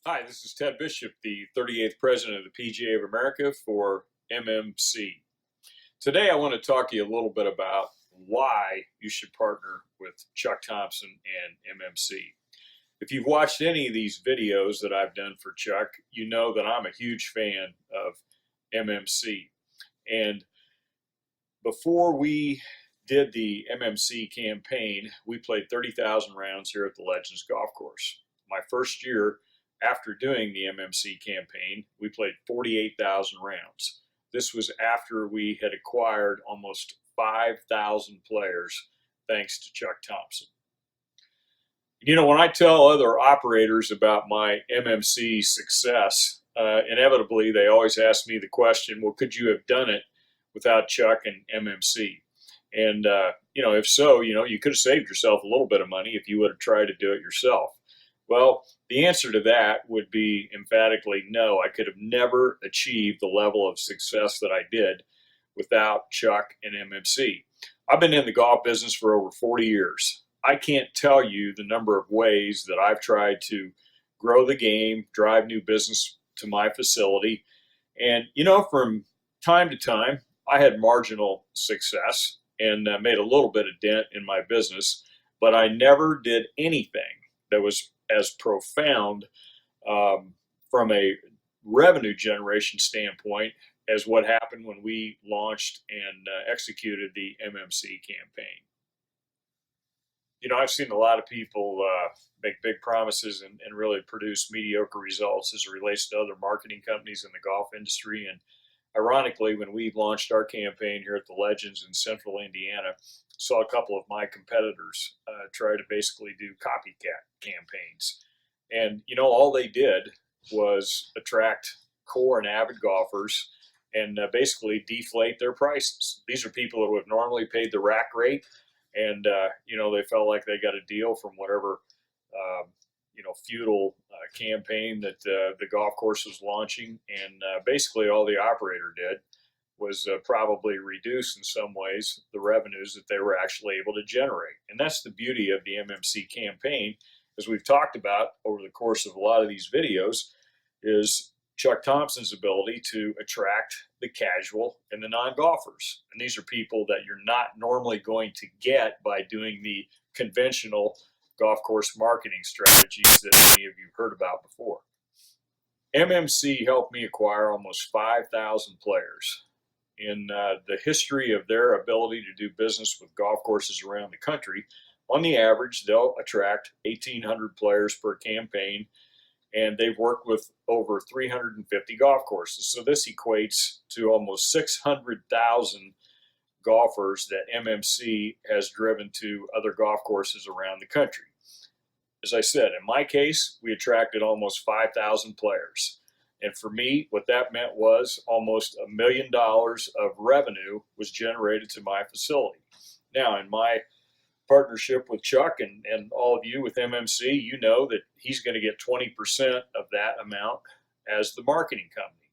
Hi, this is Ted Bishop, the 38th President of the PGA of America for MMC. Today I want to talk to you a little bit about why you should partner with Chuck Thompson and MMC. If you've watched any of these videos that I've done for Chuck, you know that I'm a huge fan of MMC. And before we did the MMC campaign, we played 30,000 rounds here at the Legends Golf Course. My first year after doing the MMC campaign, we played 48,000 rounds. This was after we had acquired almost 5,000 players thanks to Chuck Thompson. You know, when I tell other operators about my MMC success, inevitably they always ask me the question, well, could you have done it without Chuck and MMC? And, if so, you could have saved yourself a little bit of money if you would have tried to do it yourself. Well, the answer to that would be emphatically no. I could have never achieved the level of success that I did without Chuck and MMC. I've been in the golf business for over 40 years. I can't tell you the number of ways that I've tried to grow the game, drive new business to my facility. And, from time to time, I had marginal success and made a little bit of dent in my business, but I never did anything that was as profound from a revenue generation standpoint as what happened when we launched and executed the MMC campaign. I've seen a lot of people make big promises and really produce mediocre results as it relates to other marketing companies in the golf industry. And ironically, when we launched our campaign here at the Legends in Central Indiana, saw a couple of my competitors try to basically do copycat campaigns. And, all they did was attract core and avid golfers and basically deflate their prices. These are people who have normally paid the rack rate, and, they felt like they got a deal from whatever, feudal campaign that the golf course was launching. And basically all the operator did was probably reduce in some ways the revenues that they were actually able to generate. And that's the beauty of the MMC campaign, as we've talked about over the course of a lot of these videos, is Chuck Thompson's ability to attract the casual and the non-golfers. And these are people that you're not normally going to get by doing the conventional golf course marketing strategies that many of you have heard about before. MMC helped me acquire almost 5,000 players. In the history of their ability to do business with golf courses around the country, on the average, they'll attract 1,800 players per campaign, and they've worked with over 350 golf courses. So this equates to almost 600,000 golfers that MMC has driven to other golf courses around the country. As I said, in my case, we attracted almost 5,000 players. And for me, what that meant was almost $1 million of revenue was generated to my facility. Now, in my partnership with Chuck and all of you with MMC, you know that he's going to get 20% of that amount as the marketing company.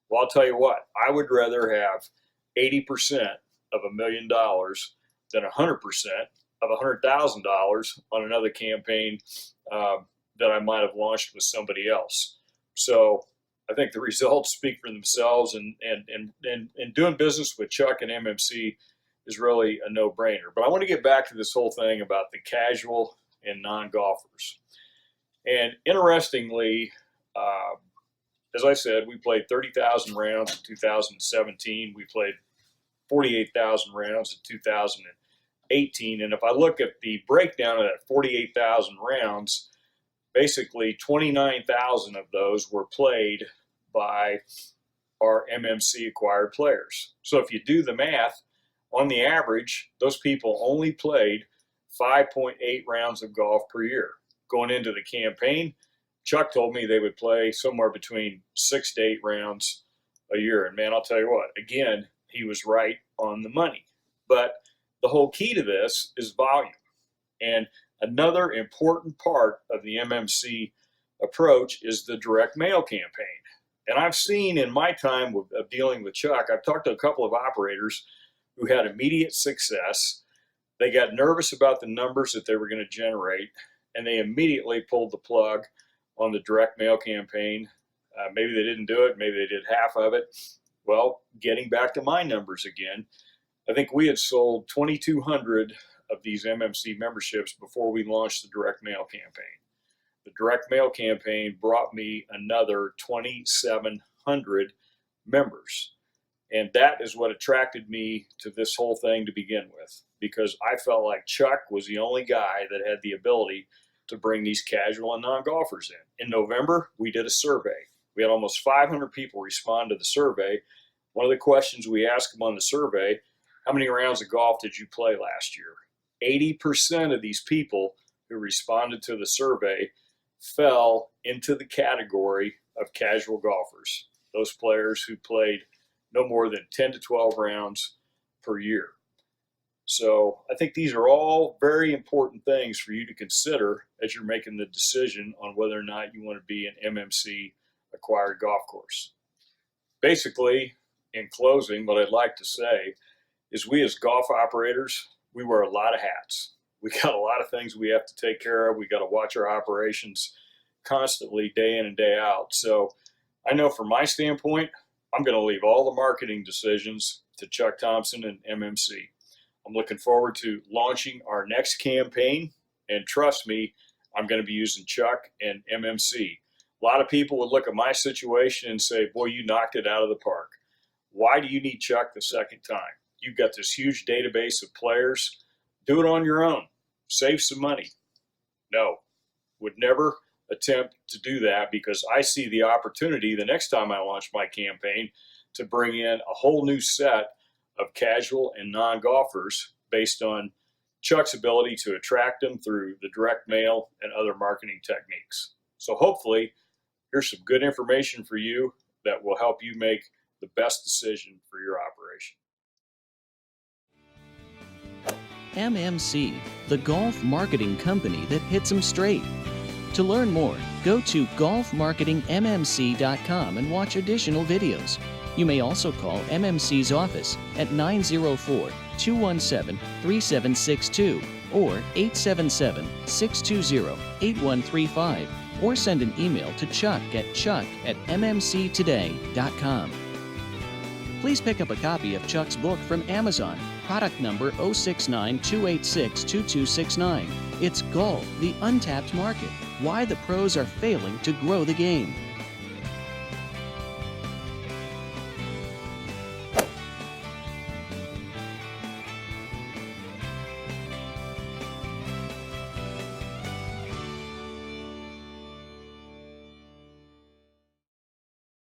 Well, I'll tell you what, I would rather have 80% of $1 million than 100% of $100,000 on another campaign that I might have launched with somebody else. So I think the results speak for themselves, and doing business with Chuck and MMC is really a no-brainer. But I want to get back to this whole thing about the casual and non-golfers. And interestingly, as I said, we played 30,000 rounds in 2017. We played 48,000 rounds in 2018. And if I look at the breakdown of that 48,000 rounds, basically 29,000 of those were played by our MMC acquired players. So if you do the math, on the average, those people only played 5.8 rounds of golf per year. Going into the campaign, Chuck told me they would play somewhere between 6 to 8 rounds a year. And man, I'll tell you what, again, he was right on the money. But the whole key to this is volume. And another important part of the MMC approach is the direct mail campaign. And I've seen in my time of dealing with Chuck, I've talked to a couple of operators who had immediate success. They got nervous about the numbers that they were going to generate, and they immediately pulled the plug on the direct mail campaign. Maybe they didn't do it, maybe they did half of it. Well, getting back to my numbers again, I think we had sold 2,200 of these MMC memberships before we launched the direct mail campaign. The direct mail campaign brought me another 2,700 members. And that is what attracted me to this whole thing to begin with, because I felt like Chuck was the only guy that had the ability to bring these casual and non-golfers in. In November, we did a survey. We had almost 500 people respond to the survey. One of the questions we asked them on the survey, how many rounds of golf did you play last year? 80% of these people who responded to the survey fell into the category of casual golfers, those players who played no more than 10 to 12 rounds per year. So I think these are all very important things for you to consider as you're making the decision on whether or not you want to be an MMC acquired golf course. Basically, in closing, what I'd like to say is we as golf operators, we wear a lot of hats. We got a lot of things we have to take care of. We got to watch our operations constantly, day in and day out. So I know from my standpoint, I'm going to leave all the marketing decisions to Chuck Thompson and MMC. I'm looking forward to launching our next campaign, and trust me, I'm going to be using Chuck and MMC. A lot of people would look at my situation and say, boy, you knocked it out of the park. Why do you need Chuck the second time? You've got this huge database of players. Do it on your own. Save some money. No, would never attempt to do that, because I see the opportunity the next time I launch my campaign to bring in a whole new set of casual and non-golfers based on Chuck's ability to attract them through the direct mail and other marketing techniques. So hopefully here's some good information for you that will help you make the best decision for your operation. MMC, the golf marketing company that hits them straight. To learn more, go to golfmarketingmmc.com and watch additional videos. You may also call MMC's office at 904-217-3762 or 877-620-8135, or send an email to chuck@mmctoday.com. Please pick up a copy of Chuck's book from Amazon, product number 069-286-2269. It's Golf, the Untapped Market: Why the Pros Are Failing to Grow the Game.